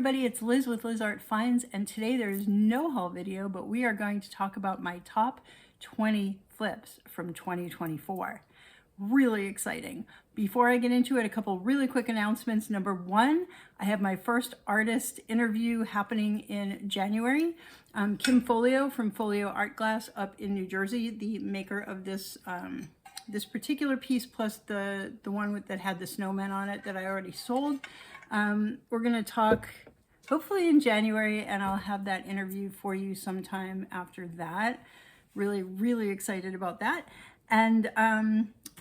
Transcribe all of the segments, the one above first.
everybody, it's Liz with Liz Art Finds, and today there is no haul video, but we are going to talk about my top 20 flips from 2024. Really exciting. Before I get into it, a couple really quick announcements. Number one, I have my first artist interview happening in January. Kim Folio from Folio Art Glass up in New Jersey, the maker of this this particular piece, plus the one that had the snowmen on it that I already sold. We're going to talk hopefully in January, and I'll have that interview for you sometime after that. Really excited about that. And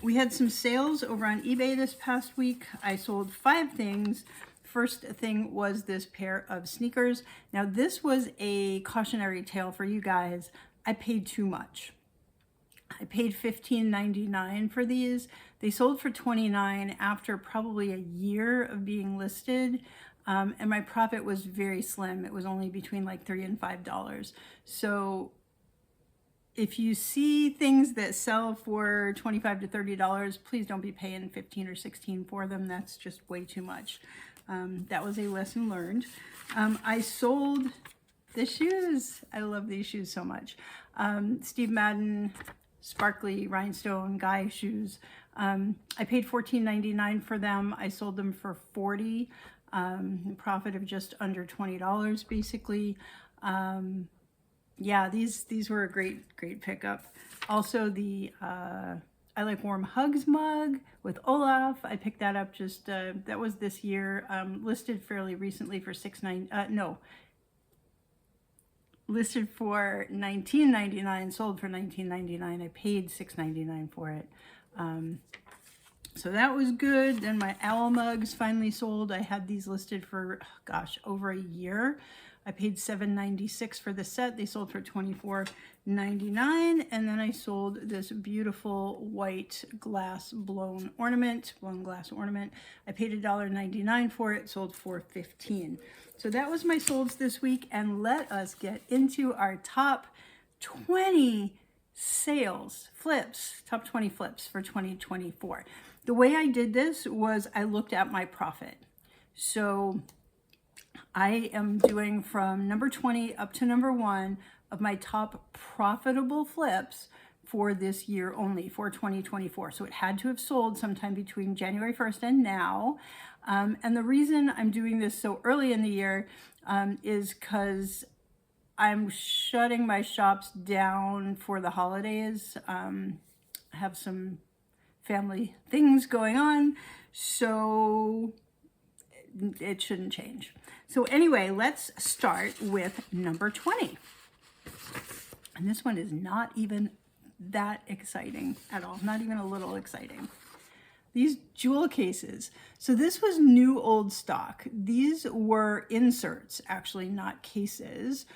we had some sales over on eBay this past week. I sold 5 things. First thing was this pair of sneakers. Now this was a cautionary tale for you guys. I paid too much. I paid $15.99 for these. They sold for $29 after probably a year of being listed. And my profit was very slim. It was only between like $3 and $5. So if you see things that sell for $25 to $30, please don't be paying $15 or $16 for them. That's just way too much. That was a lesson learned. I sold the shoes. I love these shoes so much. Steve Madden sparkly rhinestone guy shoes. I paid $14.99 for them. I sold them for $40, profit of just under $20 basically. Yeah, these were a great pickup. Also the I Like Warm Hugs mug with Olaf. I picked that up just that was this year, listed fairly recently for listed for $19.99, sold for $19.99. I paid $6.99 for it. So that was good. Then my owl mugs finally sold. I had these listed for, gosh, over a year. I paid $7.96 for the set. They sold for $24.99. And then I sold this beautiful white glass blown glass ornament. I paid $1.99 for it, sold for $15. So that was my solds this week. And let us get into our top 20 sales flips, top 20 flips for 2024. The way I did this was I looked at my profit. So I am doing from number 20 up to number 1 of my top profitable flips for this year only, for 2024. So it had to have sold sometime between January 1st and now. And the reason I'm doing this so early in the year is because I'm shutting my shops down for the holidays. I have some family things going on, so it shouldn't change. So anyway, let's start with number 20. And this one is not even that exciting at all, not even a little exciting. These jewel cases. So this was new old stock. These were inserts, actually, not cases.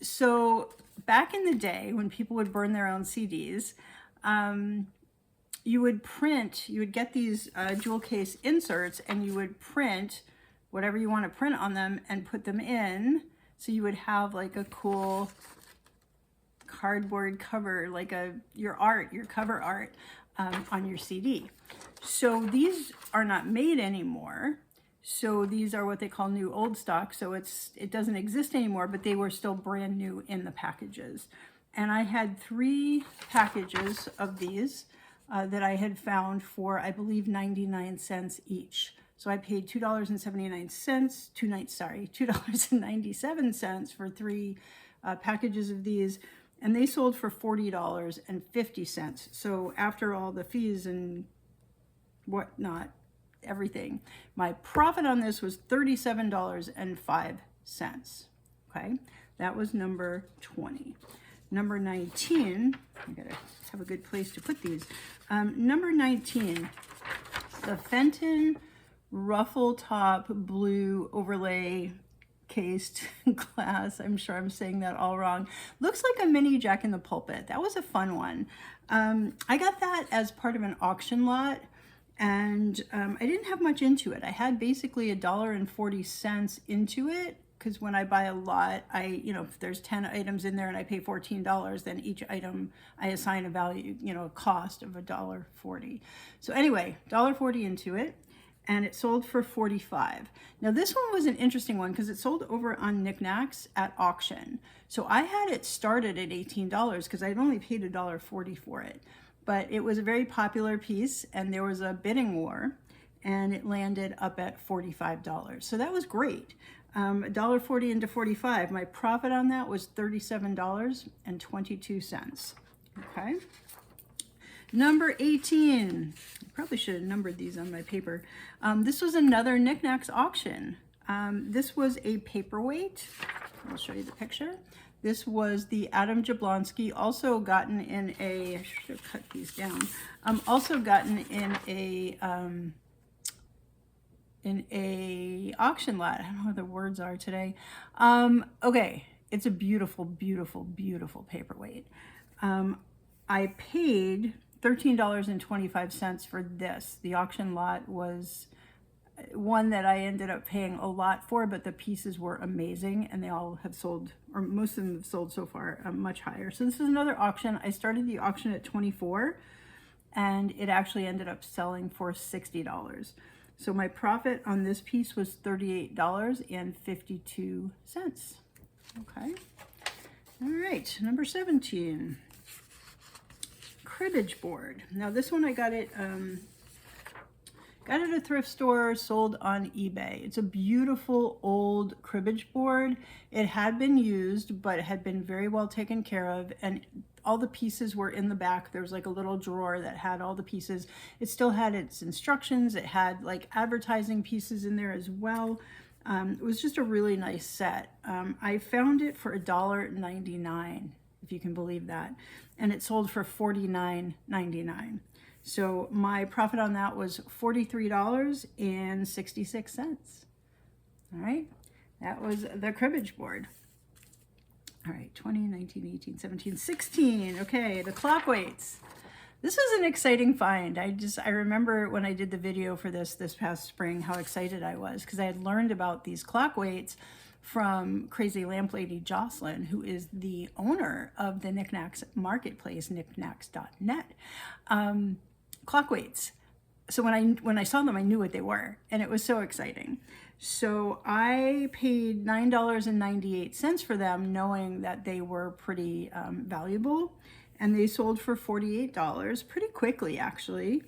So back in the day when people would burn their own CDs, you would get these jewel case inserts, and you would print whatever you want to print on them and put them in. So you would have like a cool cardboard cover, like your cover art on your CD. So these are not made anymore. So these are what they call new old stock. So it doesn't exist anymore, but they were still brand new in the packages. And I had 3 packages of these that I had found for, I believe, 99 cents each. So I paid $2.97 for 3 packages of these, and they sold for $40.50. So after all the fees and whatnot, everything, my profit on this was $37.05. Okay, that was number 20. Number 19, I gotta have a good place to put these. Number 19, the Fenton ruffle top blue overlay cased glass. I'm sure I'm saying that all wrong. Looks like a mini Jack in the Pulpit. That was a fun one. I got that as part of an auction lot, and I didn't have much into it. I had basically $1.40 into it, because when I buy a lot, if there's 10 items in there and I pay $14, then each item I assign a value, a cost of $1.40. So anyway, $1.40 into it. and it sold for $45. Now this one was an interesting one because it sold over on Niknax at auction. So I had it started at $18 because I'd only paid $1.40 for it. But it was a very popular piece and there was a bidding war and it landed up at $45. So that was great. $1.40 into 45. My profit on that was $37.22. Okay. Number 18. I probably should have numbered these on my paper. This was another Niknax auction. This was a paperweight. I'll show you the picture. This was the Adam Jablonski, also gotten in a, I should have cut these down, also gotten in a auction lot. I don't know what the words are today. Okay, it's a beautiful, beautiful, beautiful paperweight. I paid $13.25 for this. The auction lot was one that I ended up paying a lot for, but the pieces were amazing and they all have sold, or most of them have sold so far, much higher. So this is another auction. I started the auction at $24 and it actually ended up selling for $60. So my profit on this piece was $38.52. Okay. All right, number 17. Cribbage board. Now this one I got it at a thrift store, sold on eBay. It's a beautiful old cribbage board. It had been used, but it had been very well taken care of, and all the pieces were in the back. There was like a little drawer that had all the pieces. It still had its instructions. It had like advertising pieces in there as well. It was just a really nice set. I found it for $1.99, if you can believe that, and it sold for $49.99. So my profit on that was $43.66. All right, that was the cribbage board. All right, 20, 19, 18, 17, 16. Okay, the clock weights. This was an exciting find. I remember when I did the video for this past spring, how excited I was because I had learned about these clock weights from Crazy Lamp Lady Jocelyn, who is the owner of the Niknax marketplace, niknax.net. Clock weights. So when I saw them, I knew what they were, and it was so exciting. So I paid $9.98 for them, knowing that they were pretty valuable, and they sold for $48 pretty quickly, actually.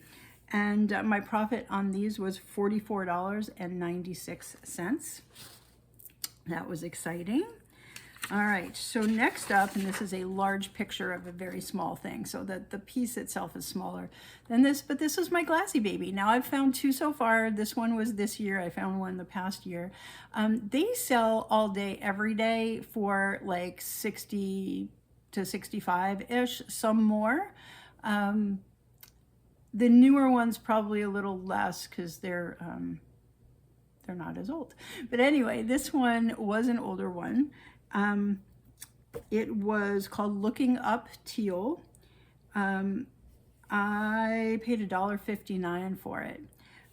And my profit on these was $44.96. That was exciting. All right, so next up, and this is a large picture of a very small thing, so that the piece itself is smaller than this, but this is my glassy baby. Now I've found two so far. This one was this year. I found one the past year. They sell all day, every day for like 60 to 65-ish, some more. The newer ones probably a little less because they're not as old. But anyway, this one was an older one. It was called Looking Up Teal. I paid $1.59 for it.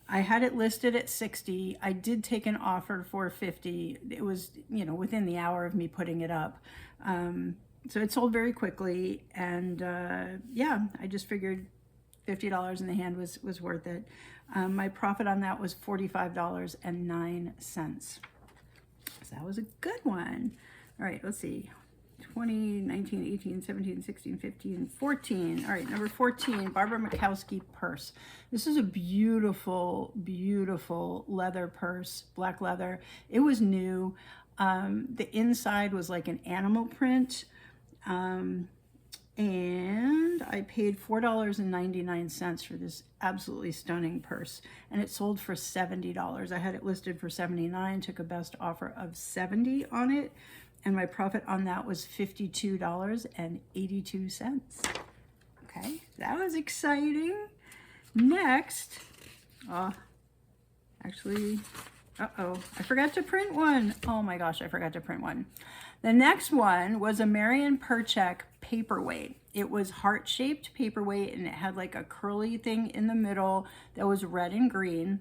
I had it listed at $60. I did take an offer for $50. It was, within the hour of me putting it up. So it sold very quickly, and yeah, I just figured $50 in the hand was worth it. My profit on that was $45.09. So that was a good one. All right, let's see. 20, 19, 18, 17, 16, 15, 14. All right, number 14, Barbara Makowski purse. This is a beautiful, beautiful leather purse, black leather. It was new. The inside was like an animal print. And I paid $4.99 for this absolutely stunning purse, and it sold for $70. I had it listed for $79, took a best offer of $70 on it, and my profit on that was $52.82. Okay, that was exciting. Next, actually, I forgot to print one. Oh my gosh, I forgot to print one. The next one was a Marion Perchek paperweight. It was heart-shaped paperweight, and it had like a curly thing in the middle that was red and green.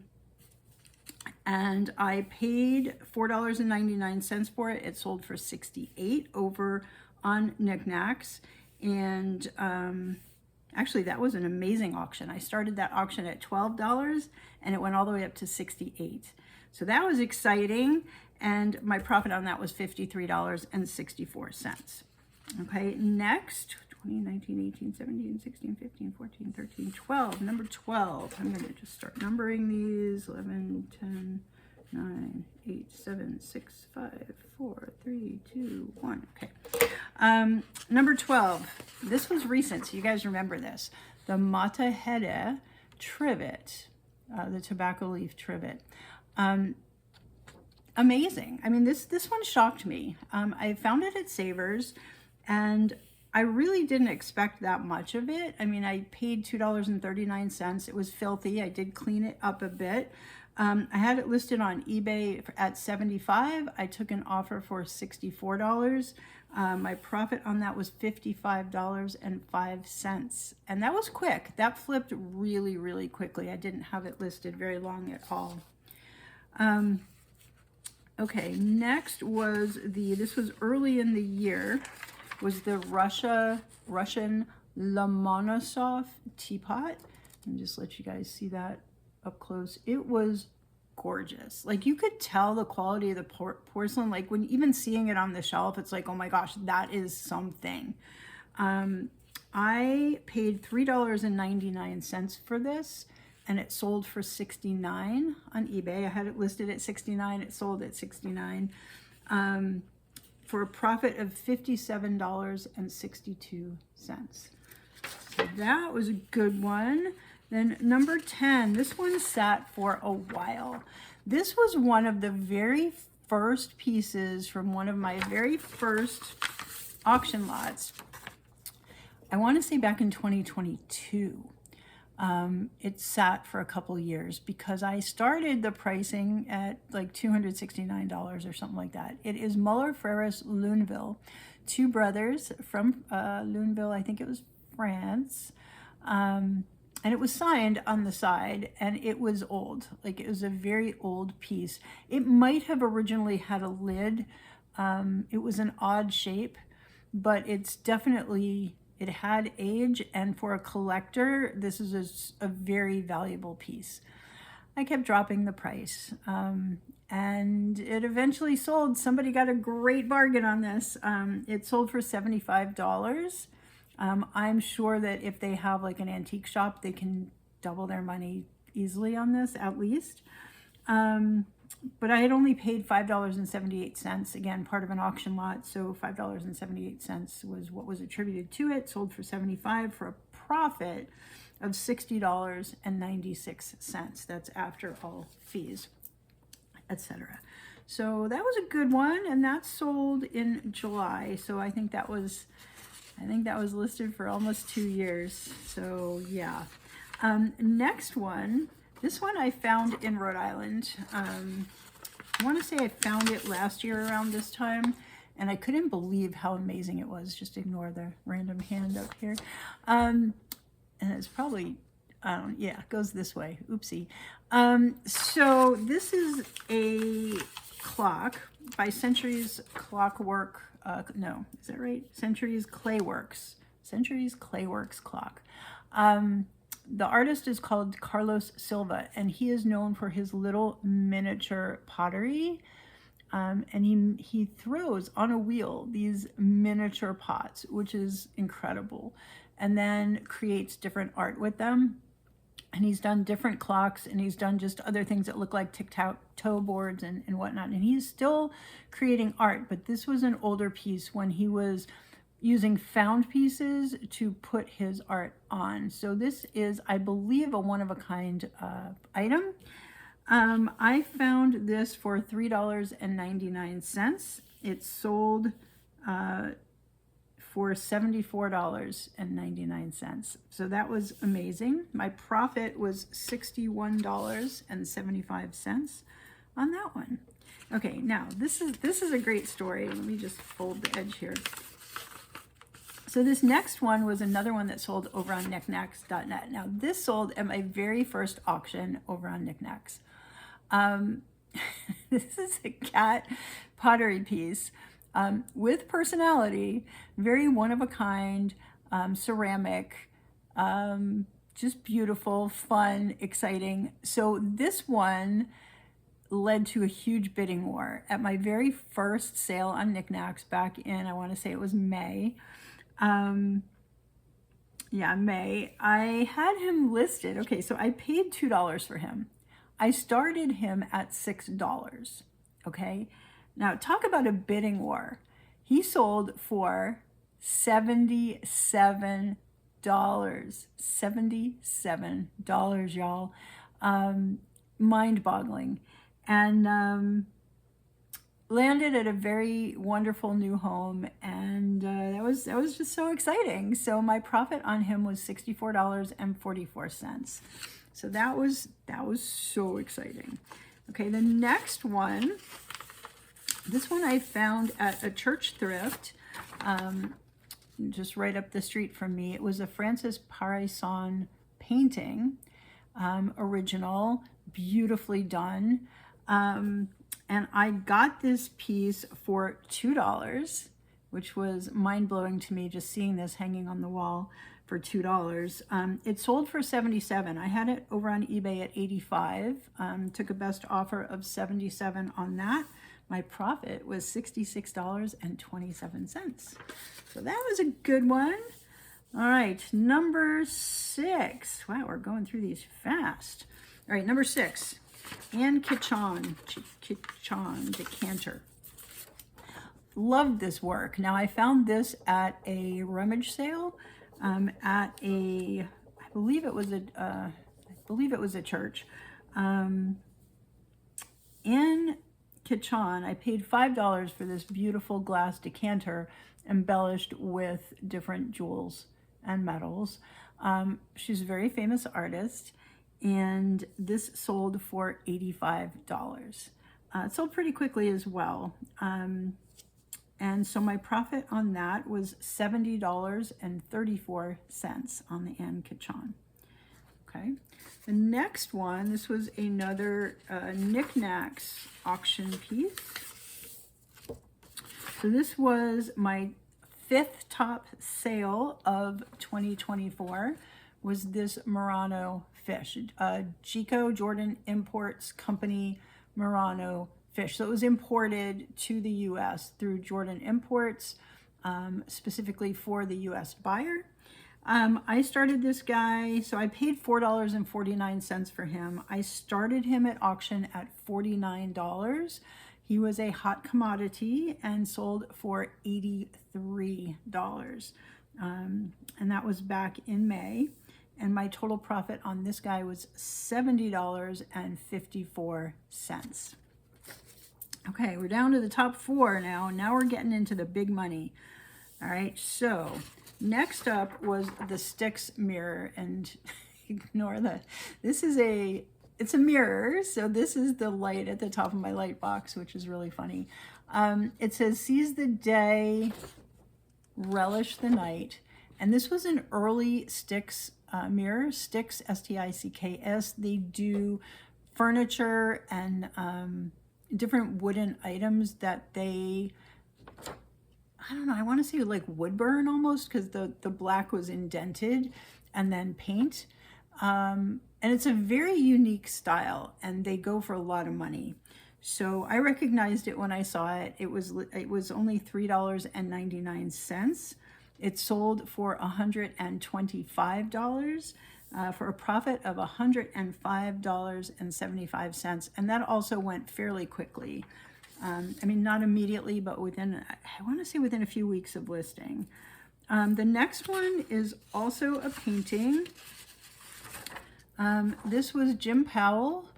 And I paid $4.99 for it. It sold for $68 over on Niknax. And actually, that was an amazing auction. I started that auction at $12, and it went all the way up to 68. So that was exciting, and my profit on that was $53.64. Okay, next, 20, 19, 18, 17, 16, 15, 14, 13, 12. Number 12. I'm going to just start numbering these. 11, 10, 9, 8, 7, 6, 5, 4, 3, 2, 1. Okay. Number 12. This was recent, so you guys remember this. The Matahede trivet, the tobacco leaf trivet. Amazing. I mean, this one shocked me. I found it at Savers, and I really didn't expect that much of it. I mean, I paid $2.39. It was filthy. I did clean it up a bit. I had it listed on eBay at $75. I took an offer for $64. My profit on that was $55.05. And that was quick. That flipped really, really quickly. I didn't have it listed very long at all. Okay, next was this was early in the year, was the Russian Lomonosov teapot. And just let you guys see that up close. It was gorgeous. Like, you could tell the quality of the porcelain. Like, when even seeing it on the shelf, it's like, oh my gosh, that is something. I paid $3.99 for this, and it sold for $69 on eBay. I had it listed at $69. It sold at $69 for a profit of $57.62. So that was a good one. Then number 10, this one sat for a while. This was one of the very first pieces from one of my very first auction lots. I want to say back in 2022. It sat for a couple years because I started the pricing at like $269 or something like that. It is Muller Frères Luneville, two brothers from Luneville, I think it was France. And it was signed on the side, and it was old. Like, it was a very old piece. It might have originally had a lid. It was an odd shape, but it's definitely, it had age, and for a collector, this is a very valuable piece. I kept dropping the price, and it eventually sold. Somebody got a great bargain on this. It sold for $75. I'm sure that if they have like an antique shop, they can double their money easily on this, at least. But I had only paid $5.78, again, part of an auction lot. So $5.78 was what was attributed to it, sold for $75 for a profit of $60.96. That's after all fees, etc. So that was a good one, and that sold in July. So I think that was listed for almost 2 years. So yeah. Next one, this one I found in Rhode Island. I want to say I found it last year around this time, and I couldn't believe how amazing it was. Just ignore the random hand up here. And it's probably, yeah, it goes this way. Oopsie. So this is a clock by Centuries Clockwork. No, is that right? Centuries Clayworks. Centuries Clayworks clock. The artist is called Carlos Silva, and he is known for his little miniature pottery. And he throws on a wheel these miniature pots, which is incredible, and then creates different art with them. And he's done different clocks, and he's done just other things that look like tic-tac-toe boards and whatnot. And he's still creating art, but this was an older piece when he was using found pieces to put his art on. So this is, I believe, a one-of-a-kind item. I found this for $3.99. It sold for $74.99. So that was amazing. My profit was $61.75 on that one. Okay, now this is a great story. Let me just fold the edge here. So this next one was another one that sold over on Niknax.net. Now this sold at my very first auction over on Niknax. This is a cat pottery piece. With personality, very one-of-a-kind, ceramic. just beautiful, fun, exciting. So this one led to a huge bidding war. At my very first sale on Niknax back in, I want to say it was May. May. I had him listed. Okay, so I paid $2 for him. I started him at $6. Okay, now talk about a bidding war. He sold for $77. $77, y'all. Mind-boggling. And landed at a very wonderful new home, and that was just so exciting. So my profit on him was $64.44. So that was so exciting. Okay, the next one, this one I found at a church thrift, just right up the street from me. It was a Francis Parison painting, original, beautifully done. And I got this piece for $2, which was mind-blowing to me, just seeing this hanging on the wall for $2. It sold for $77. I had it over on eBay at $85. Took a best offer of $77 on that. My profit was $66.27. So that was a good one. All right, number 6. Wow, we're going through these fast. All right, number 6. Anne Kitchon decanter. Loved this work. Now I found this at a rummage sale at a, I believe it was a church. Anne Kitchon. I paid $5 for this beautiful glass decanter embellished with different jewels and metals. She's a very famous artist. And this sold for $85. It sold pretty quickly as well. And so my profit on that was $70.34 on the Anne Kitchon. Okay. The next one, this was another Niknax auction piece. So this was my 5th top sale of 2024, was this Murano fish, Chico Jordan Imports Company Murano fish. So it was imported to the U.S. through Jordan Imports, specifically for the U.S. buyer. I started this guy, so I paid $4.49 for him. I started him at auction at $49. He was a hot commodity and sold for $83. And that was back in May. And my total profit on this guy was $70.54. Okay, we're down to the top 4 now. Now we're getting into the big money. All right, so next up was the Styx mirror, and ignore that. It's a mirror, so this is the light at the top of my light box, which is really funny. It says, seize the day, relish the night. And this was an early Styx mirror, Styx, S-T-I-C-K-S. They do furniture and different wooden items that they, I don't know, I want to say like wood burn almost, because the black was indented and then paint. And it's a very unique style, and they go for a lot of money. So I recognized it when I saw it. It was only $3.99. It sold for $125 for a profit of $105.75. And that also went fairly quickly. I mean, not immediately, but within, I want to say within a few weeks of listing. The next one is also a painting. This was Jim Powell.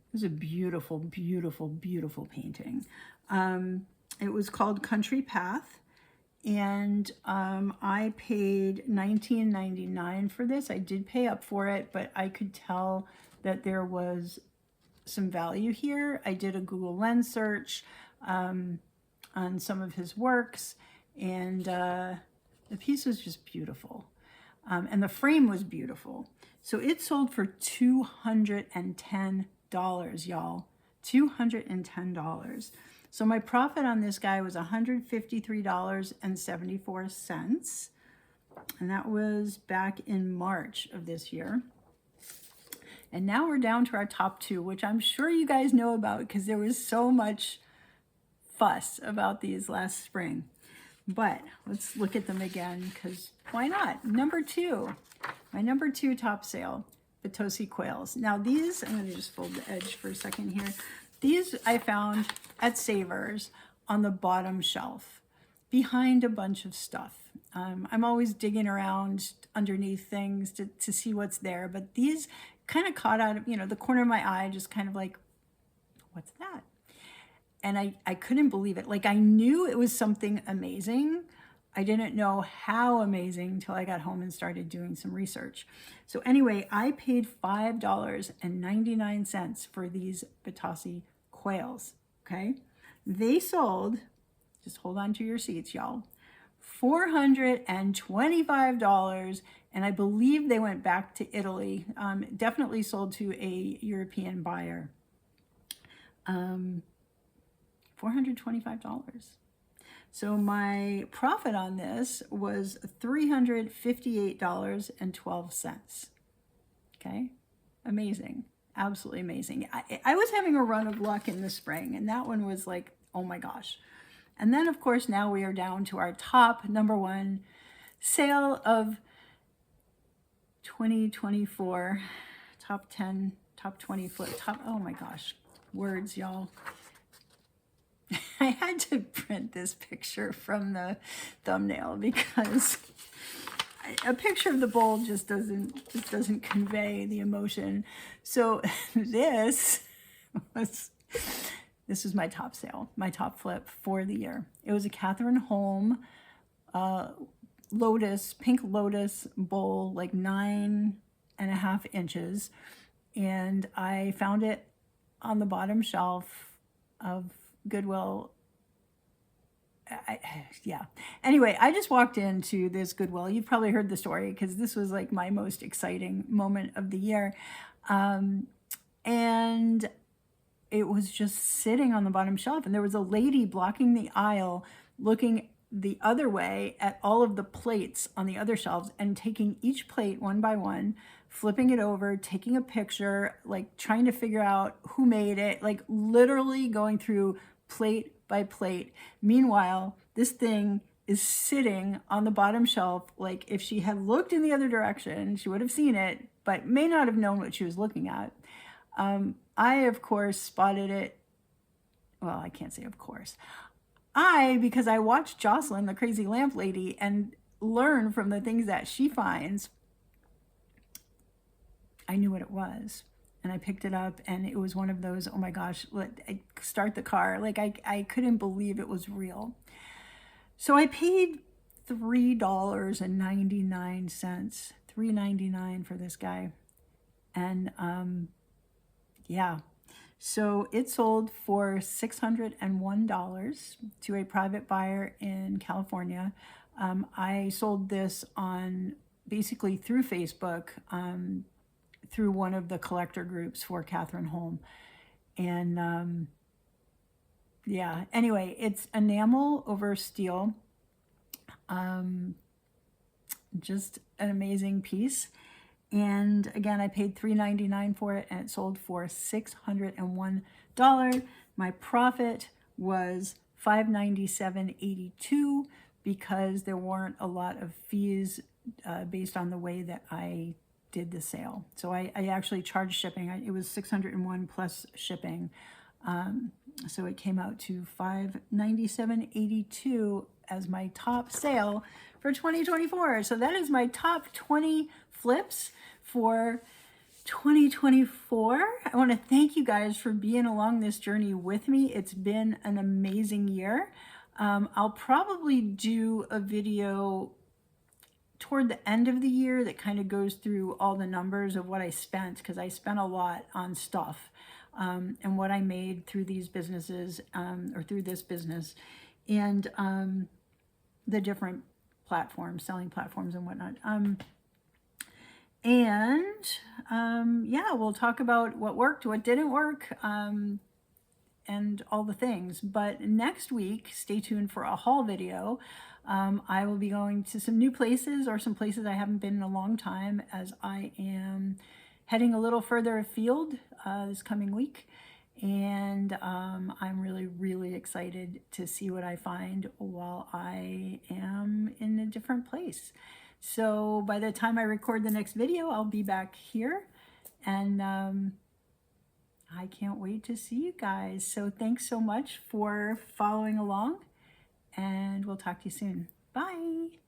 It was a beautiful, beautiful, beautiful painting. It was called Country Path. And I paid $19.99 for this. I did pay up for it, but I could tell that there was some value here. I did a Google Lens search on some of his works, and the piece was just beautiful. And the frame was beautiful. So it sold for $210, y'all. $210. So my profit on this guy was $153.74. And that was back in March of this year. And now we're down to our top 2, which I'm sure you guys know about because there was so much fuss about these last spring. But let's look at them again, because why not? Number 2, my number 2 top sale, Potosi quails. Now these, I'm going to just fold the edge for a second here. These I found at Savers on the bottom shelf behind a bunch of stuff. I'm always digging around underneath things to see what's there, but these kind of caught out of, the corner of my eye, just kind of like, what's that? And I couldn't believe it. Like, I knew it was something amazing. I didn't know how amazing until I got home and started doing some research. So anyway, I paid $5.99 for these Potosi quails, okay? They sold, just hold on to your seats, y'all, $425, and I believe they went back to Italy. Definitely sold to a European buyer. $425. So my profit on this was $358.12. Okay, amazing, absolutely amazing. I was having a run of luck in the spring, and that one was like, oh my gosh. And then of course now we are down to our top number 1 sale of 2024, top 10, top 20 foot, top, oh my gosh, words, y'all. I had to print this picture from the thumbnail because a picture of the bowl just doesn't convey the emotion. So this was my top sale, my top flip for the year. It was a Catherine Holm lotus, pink lotus bowl, like 9.5 inches. And I found it on the bottom shelf of Goodwill. Yeah. Anyway, I just walked into this Goodwill. You've probably heard the story because this was like my most exciting moment of the year. And it was just sitting on the bottom shelf, and there was a lady blocking the aisle looking the other way at all of the plates on the other shelves and taking each plate one by one, flipping it over, taking a picture, like trying to figure out who made it, like literally going through plate by plate. Meanwhile, this thing is sitting on the bottom shelf. Like, if she had looked in the other direction, she would have seen it, but may not have known what she was looking at. I, of course, spotted it. Well, I can't say of course. Because I watched Jocelyn, the crazy lamp lady, and learn from the things that she finds, I knew what it was. And I picked it up, and it was one of those, oh my gosh, start the car. Like, I couldn't believe it was real. So I paid $3.99, $3.99 for this guy. And yeah, so it sold for $601 to a private buyer in California. I sold this on basically through Facebook, through one of the collector groups for Catherine Holm. And yeah, anyway, it's enamel over steel. Just an amazing piece. And again, I paid $3.99 for it, and it sold for $601. My profit was $597.82 because there weren't a lot of fees based on the way that I did the sale. So I actually charged shipping. It was $601 plus shipping. So it came out to $597.82 as my top sale for 2024. So that is my top 20 flips for 2024. I want to thank you guys for being along this journey with me. It's been an amazing year. I'll probably do a video toward the end of the year that kind of goes through all the numbers of what I spent, because I spent a lot on stuff, and what I made through these businesses, or through this business, and the different platforms, selling platforms and whatnot. Yeah, we'll talk about what worked, what didn't work. and all the things. But next week, stay tuned for a haul video. I will be going to some new places, or some places I haven't been in a long time, as I am heading a little further afield this coming week. And I'm really excited to see what I find while I am in a different place. So by the time I record the next video, I'll be back here, and I can't wait to see you guys. So thanks so much for following along, and we'll talk to you soon. Bye.